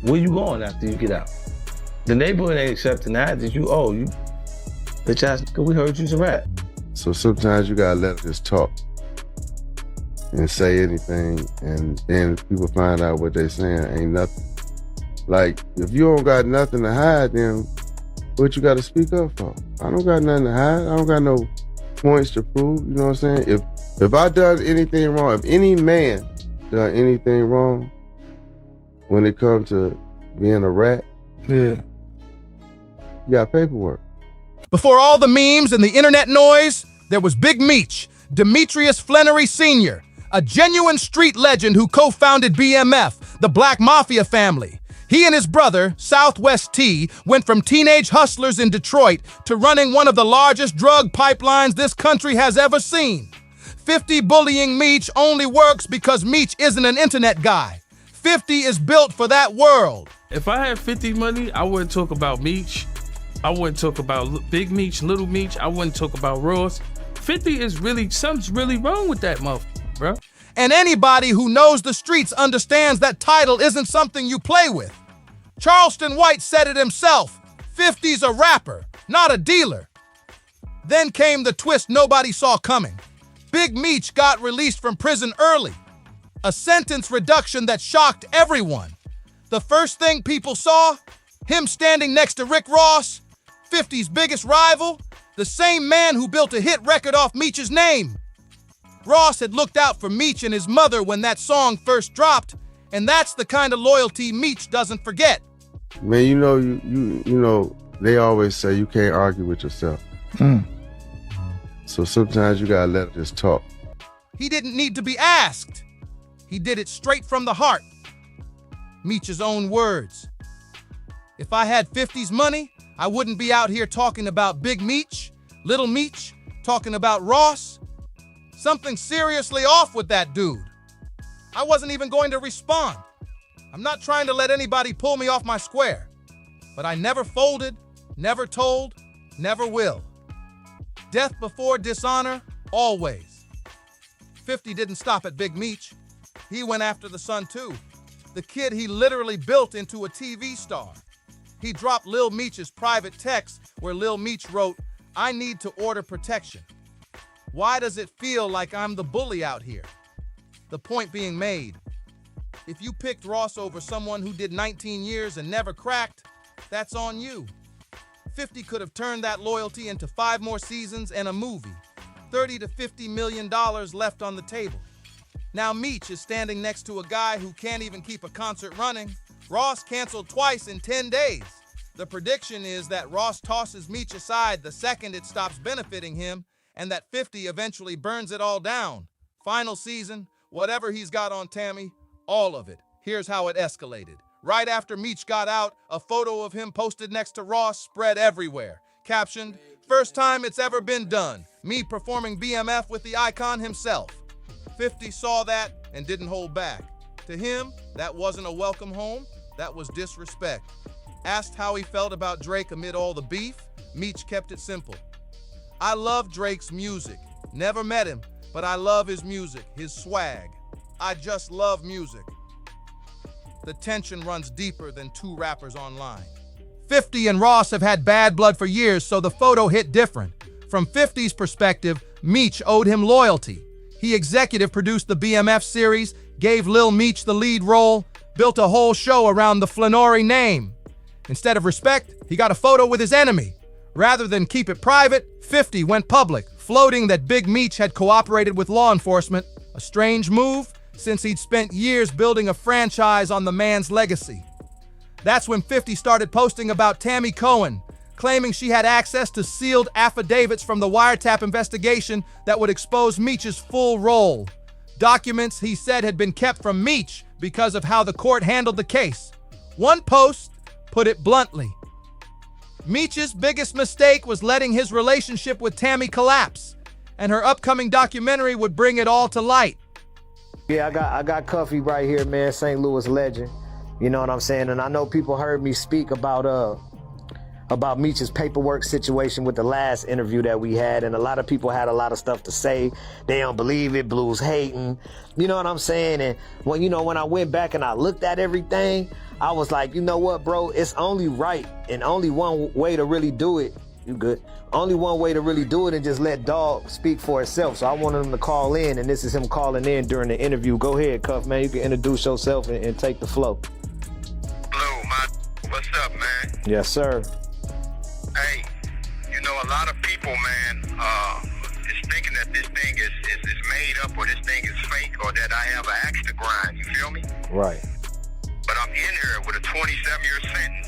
Where you going after you get out? The neighborhood ain't accepting that you bitch ass, we heard you's a rat. So sometimes you gotta let us talk and say anything, and then people find out what they saying ain't nothing. Like, if you don't got nothing to hide, then what you gotta speak up for? I don't got nothing to hide. I don't got no points to prove, you know what I'm saying? If I done anything wrong, if any man done anything wrong when it comes to being a rat, yeah, you got paperwork. Before all the memes and the internet noise, there was Big Meech, Demetrius Flannery Sr., a genuine street legend who co-founded BMF, the Black Mafia family. He and his brother, Southwest T, went from teenage hustlers in Detroit to running one of the largest drug pipelines this country has ever seen. 50 bullying Meech only works because Meech isn't an internet guy. 50 is built for that world. If I had 50 money, I wouldn't talk about Meech. I wouldn't talk about Big Meech, Little Meech. I wouldn't talk about Ross. 50 is really, something's really wrong with that motherfucker, bro. And anybody who knows the streets understands that title isn't something you play with. Charleston White said it himself, 50's a rapper, not a dealer. Then came the twist nobody saw coming. Big Meech got released from prison early, a sentence reduction that shocked everyone. The first thing people saw, him standing next to Rick Ross, 50's biggest rival, the same man who built a hit record off Meech's name. Ross had looked out for Meech and his mother when that song first dropped, and that's the kind of loyalty Meech doesn't forget. Man, you know, they always say you can't argue with yourself. So sometimes you gotta let us talk. He didn't need to be asked. He did it straight from the heart. Meech's own words. If I had 50's money, I wouldn't be out here talking about Big Meech, Little Meech, talking about Ross. Something seriously off with that dude. I wasn't even going to respond. I'm not trying to let anybody pull me off my square. But I never folded, never told, never will. Death before dishonor, always. 50 didn't stop at Big Meech. He went after the son too. The kid he literally built into a TV star. He dropped Lil Meech's private text where Lil Meech wrote, "I need to order protection. Why does it feel like I'm the bully out here?" The point being made, if you picked Ross over someone who did 19 years and never cracked, that's on you. 50 could have turned that loyalty into 5 more seasons and a movie. $30 to $50 million left on the table. Now Meech is standing next to a guy who can't even keep a concert running. Ross canceled twice in 10 days. The prediction is that Ross tosses Meech aside the second it stops benefiting him, and that 50 eventually burns it all down. Final season, whatever he's got on Tammy, all of it. Here's how it escalated. Right after Meech got out, a photo of him posted next to Ross spread everywhere. Captioned, "First time it's ever been done. Me performing BMF with the icon himself." 50 saw that and didn't hold back. To him, that wasn't a welcome home, that was disrespect. Asked how he felt about Drake amid all the beef, Meech kept it simple. "I love Drake's music. Never met him, but I love his music, his swag. I just love music." The tension runs deeper than 2 rappers online. 50 and Ross have had bad blood for years, so the photo hit different. From 50's perspective, Meech owed him loyalty. He executive produced the BMF series, gave Lil Meech the lead role, built a whole show around the Flannery name. Instead of respect, he got a photo with his enemy. Rather than keep it private, 50 went public, floating that Big Meech had cooperated with law enforcement. A strange move, since he'd spent years building a franchise on the man's legacy. That's when 50 started posting about Tammy Cohen, claiming she had access to sealed affidavits from the wiretap investigation that would expose Meech's full role. Documents he said had been kept from Meech because of how the court handled the case. One post put it bluntly. Meech's biggest mistake was letting his relationship with Tammy collapse, and her upcoming documentary would bring it all to light. Yeah, I got Cuffy right here, man, St. Louis legend. You know what I'm saying? And I know people heard me speak about about Meech's paperwork situation with the last interview that we had, and a lot of people had a lot of stuff to say. They don't believe it, Blue's hating. You know what I'm saying? And when I went back and I looked at everything, I was like, you know what, bro? It's only right and only one way to really do it. You good? Only one way to really do it and just let Dog speak for itself. So I wanted him to call in, and this is him calling in during the interview. Go ahead, Cuff, man. You can introduce yourself and take the flow. Blue, what's up, man? Yes, sir. Hey, a lot of people, man, is thinking that this thing is made up, or this thing is fake, or that I have an axe to grind. You feel me? Right. But I'm in here with a 27-year sentence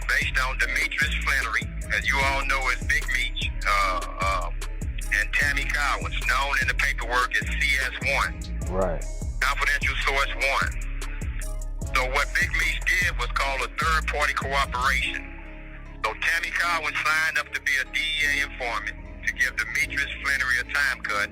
based on Demetrius Flannery, as you all know as Big Meech, and Tammy Cowens, known in the paperwork as CS1. Right. Confidential source 1. So what Big Meech did was called a third-party cooperation. So Tammy Cowens signed up to be a DEA informant to give Demetrius Flannery a time cut,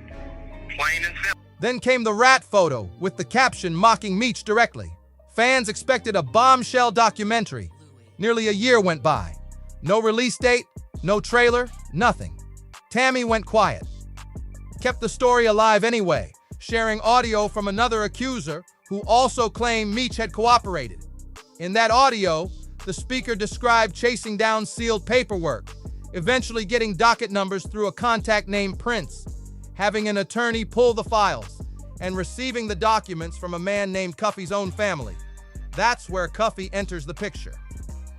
plain and simple. Then came the rat photo with the caption mocking Meech directly. Fans expected a bombshell documentary. Nearly a year went by. No release date, no trailer, nothing. Tammy went quiet. Kept the story alive anyway, sharing audio from another accuser who also claimed Meech had cooperated. In that audio, the speaker described chasing down sealed paperwork, eventually getting docket numbers through a contact named Prince, having an attorney pull the files, and receiving the documents from a man named Cuffy's own family. That's where Cuffy enters the picture.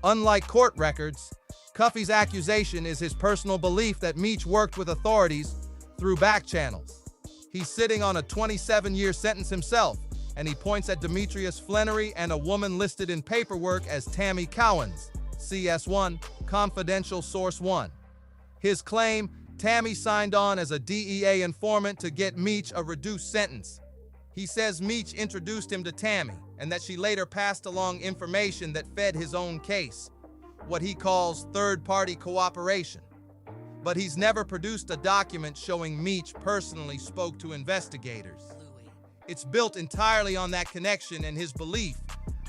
Unlike court records, Cuffy's accusation is his personal belief that Meech worked with authorities through back channels. He's sitting on a 27-year sentence himself, and he points at Demetrius Flannery and a woman listed in paperwork as Tammy Cowens, CS1, Confidential Source 1. His claim, Tammy signed on as a DEA informant to get Meech a reduced sentence. He says Meech introduced him to Tammy, and that she later passed along information that fed his own case, what he calls third-party cooperation. But he's never produced a document showing Meech personally spoke to investigators. It's built entirely on that connection and his belief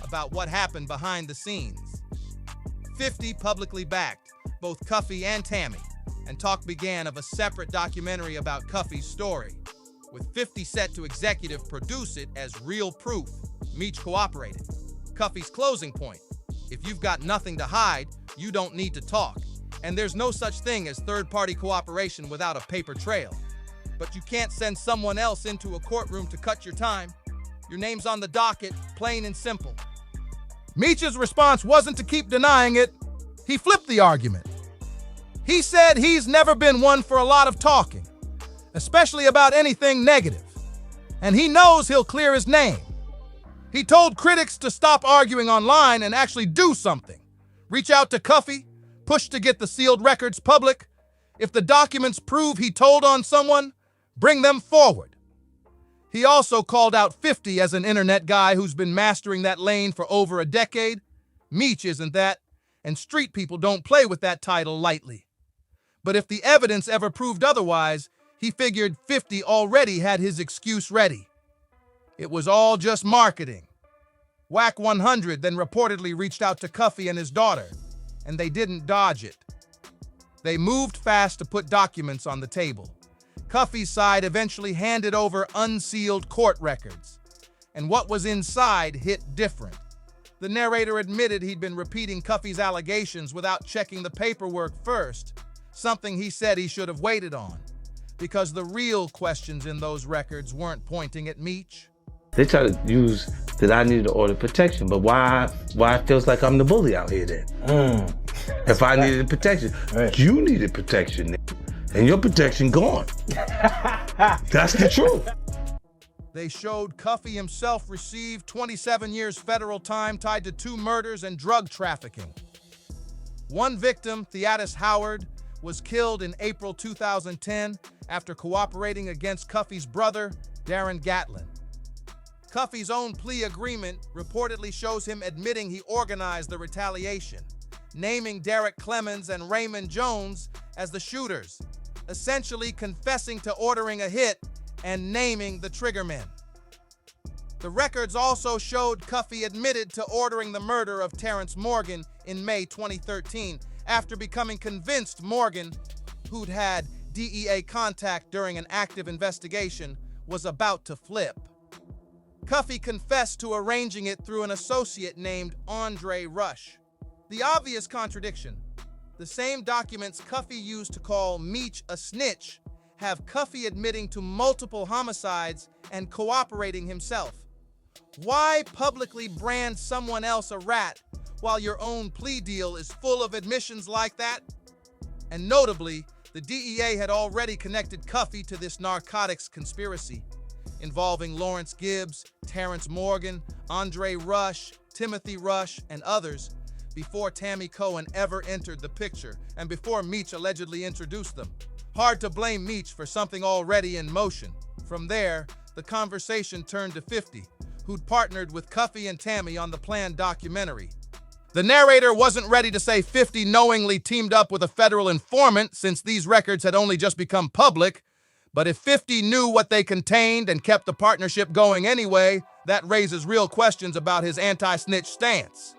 about what happened behind the scenes. 50 publicly backed both Cuffy and Tammy, and talk began of a separate documentary about Cuffy's story, with 50 set to executive produce it as real proof Meech cooperated. Cuffy's closing point: if you've got nothing to hide, you don't need to talk, and there's no such thing as third-party cooperation without a paper trail. But you can't send someone else into a courtroom to cut your time. Your name's on the docket, plain and simple. Meech's response wasn't to keep denying it. He flipped the argument. He said he's never been one for a lot of talking, especially about anything negative, and he knows he'll clear his name. He told critics to stop arguing online and actually do something. Reach out to Cuffy, push to get the sealed records public. If the documents prove he told on someone, bring them forward. He also called out 50 as an internet guy who's been mastering that lane for over a decade. Meech isn't that, and street people don't play with that title lightly. But if the evidence ever proved otherwise, he figured 50 already had his excuse ready. It was all just marketing. Whack 100 then reportedly reached out to Cuffy and his daughter, and they didn't dodge it. They moved fast to put documents on the table. Cuffy's side eventually handed over unsealed court records, and what was inside hit different. The narrator admitted he'd been repeating Cuffy's allegations without checking the paperwork first, something he said he should have waited on, because the real questions in those records weren't pointing at Meech. They try to use that I needed to order protection, but why it feels like I'm the bully out here then? If I needed protection, Right. You needed protection, and your protection gone. That's the truth. They showed Cuffy himself received 27 years federal time tied to 2 murders and drug trafficking. One victim, Theatis Howard, was killed in April 2010 after cooperating against Cuffy's brother, Darren Gatlin. Cuffy's own plea agreement reportedly shows him admitting he organized the retaliation, naming Derek Clemens and Raymond Jones as the shooters, essentially confessing to ordering a hit and naming the triggermen. The records also showed Cuffy admitted to ordering the murder of Terrence Morgan in May 2013 after becoming convinced Morgan, who'd had DEA contact during an active investigation, was about to flip. Cuffy confessed to arranging it through an associate named Andre Rush. The obvious contradiction: the same documents Cuffy used to call Meech a snitch have Cuffy admitting to multiple homicides and cooperating himself. Why publicly brand someone else a rat while your own plea deal is full of admissions like that? And notably, the DEA had already connected Cuffy to this narcotics conspiracy, involving Lawrence Gibbs, Terrence Morgan, Andre Rush, Timothy Rush, and others, before Tammy Cohen ever entered the picture and before Meech allegedly introduced them. Hard to blame Meech for something already in motion. From there, the conversation turned to 50, who'd partnered with Cuffy and Tammy on the planned documentary. The narrator wasn't ready to say 50 knowingly teamed up with a federal informant since these records had only just become public, but if 50 knew what they contained and kept the partnership going anyway, that raises real questions about his anti-snitch stance.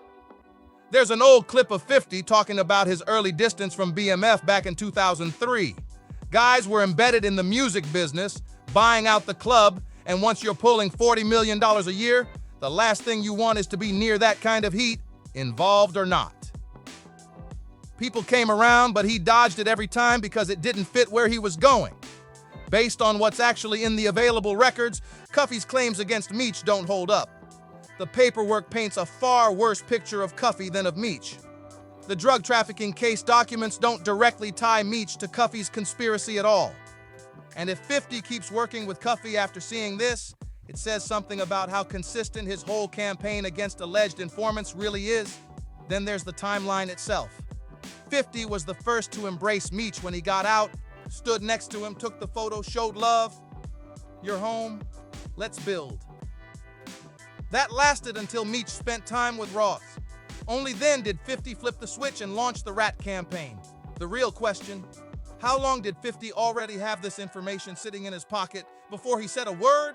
There's an old clip of 50 talking about his early distance from BMF back in 2003. Guys were embedded in the music business, buying out the club, and once you're pulling $40 million a year, the last thing you want is to be near that kind of heat, involved or not. People came around, but he dodged it every time because it didn't fit where he was going. Based on what's actually in the available records, Cuffy's claims against Meech don't hold up. The paperwork paints a far worse picture of Cuffy than of Meech. The drug trafficking case documents don't directly tie Meech to Cuffy's conspiracy at all. And if 50 keeps working with Cuffy after seeing this, it says something about how consistent his whole campaign against alleged informants really is. Then there's the timeline itself. 50 was the first to embrace Meech when he got out, stood next to him, took the photo, showed love. You're home, let's build. That lasted until Meech spent time with Ross. Only then did 50 flip the switch and launch the rat campaign. The real question: how long did 50 already have this information sitting in his pocket before he said a word?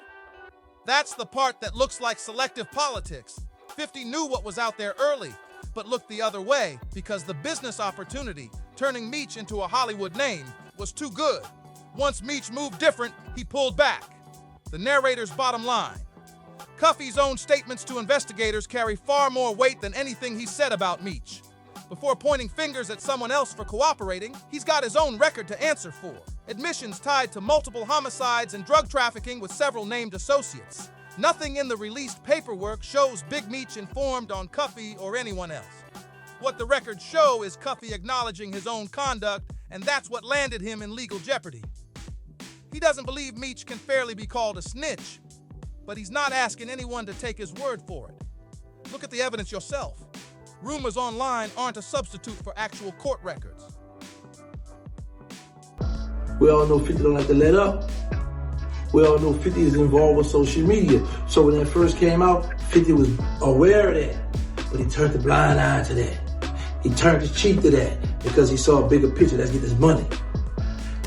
That's the part that looks like selective politics. 50 knew what was out there early, but looked the other way because the business opportunity, turning Meech into a Hollywood name, was too good. Once Meech moved different, he pulled back. The narrator's bottom line: Cuffy's own statements to investigators carry far more weight than anything he said about Meech. Before pointing fingers at someone else for cooperating, he's got his own record to answer for. Admissions tied to multiple homicides and drug trafficking with several named associates. Nothing in the released paperwork shows Big Meech informed on Cuffy or anyone else. What the records show is Cuffy acknowledging his own conduct, and that's what landed him in legal jeopardy. He doesn't believe Meech can fairly be called a snitch, but he's not asking anyone to take his word for it. Look at the evidence yourself. Rumors online aren't a substitute for actual court records. We all know 50 don't like to let up. We all know 50 is involved with social media. So when that first came out, 50 was aware of that, but he turned the blind eye to that. He turned his cheek to that because he saw a bigger picture. Let's get this money.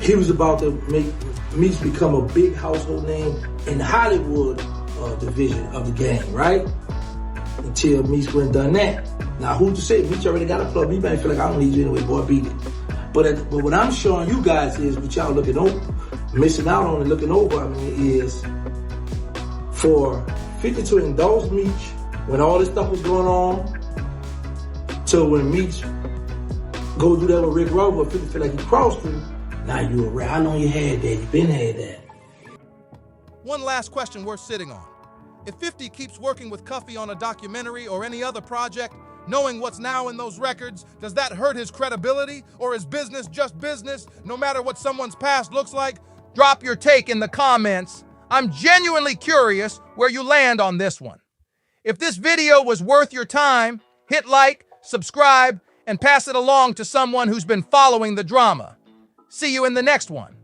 He was about to make Meech become a big household name in the Hollywood division of the game, right? Until Meech went and done that. Now, who's to say Meech already got a plug? He might feel like, I don't need you anyway, boy, beat it. But what I'm showing you guys is what y'all looking over, missing out on and looking over, is for 50 to indulge Meech when all this stuff was going on, till when Meech go do that with Rick Rowe, but 50 feel like he crossed him. Now you a rat. How long you had that? You been had that. One last question worth sitting on. If 50 keeps working with Cuffy on a documentary or any other project, knowing what's now in those records, does that hurt his credibility, or is business just business, no matter what someone's past looks like? Drop your take in the comments. I'm genuinely curious where you land on this one. If this video was worth your time, hit like, subscribe, and pass it along to someone who's been following the drama. See you in the next one.